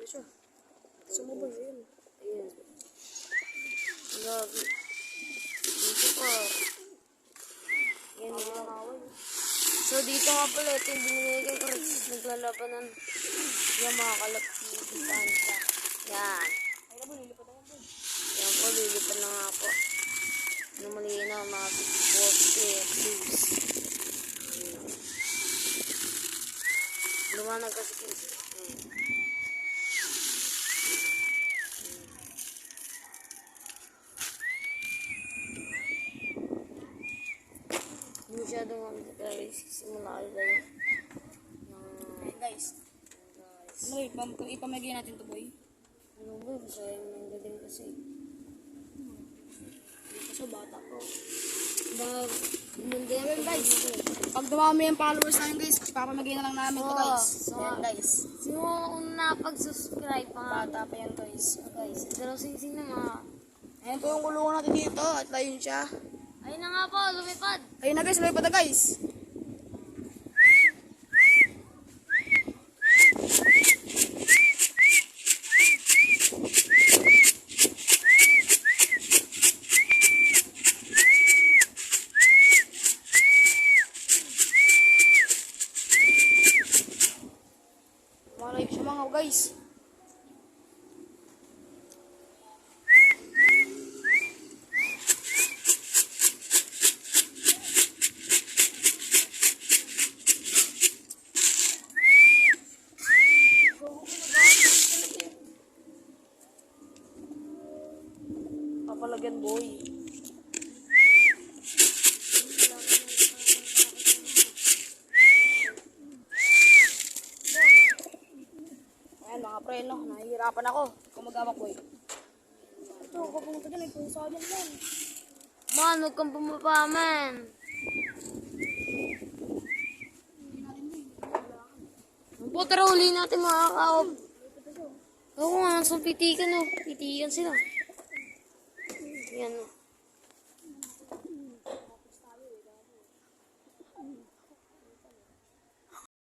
siya. Sumubay, ayun. Ayun. Grabe. Dito pa. Yan yun. So dito nga pala, ito yung binigay kay Chris. Naglalaban ng yung mga kalapitihan sa. Yan. Yan po, lilipan na nga po. Namali na mga poste, clues. Lumanag kasi Chris. Masyadong ang guys, simula kayo tayo Okay, guys. Ano, ipamagay natin to, boy. ano ba, masayang nang galing kasi. Kasi bata ko. Hindi Ayun, guys. Pag dumami yung followers namin, guys, ipapamagay na lang namin to, guys. Ayan, guys. Sino una pag-subscribe mga Bata pa yan, guys. guys? Pero sing na mga. Ayan po yung kulungan natin dito. At ayun siya. Ayun na nga po, lumipad. Ayun na, guys. Lumipad na, guys. Malay siya mga guys. Papalagyan boy. Ayan mga pre, no? Nahihirapan ako. Kung mag-awak boy. Ito, kung pumunta dyan, may puso dyan yan. Man, huwag kang bumaba, man. Ang po, tara, uli natin mga kaob. Oo nga, nasa pitikan, oh. Pitikan sila. Yan, oh.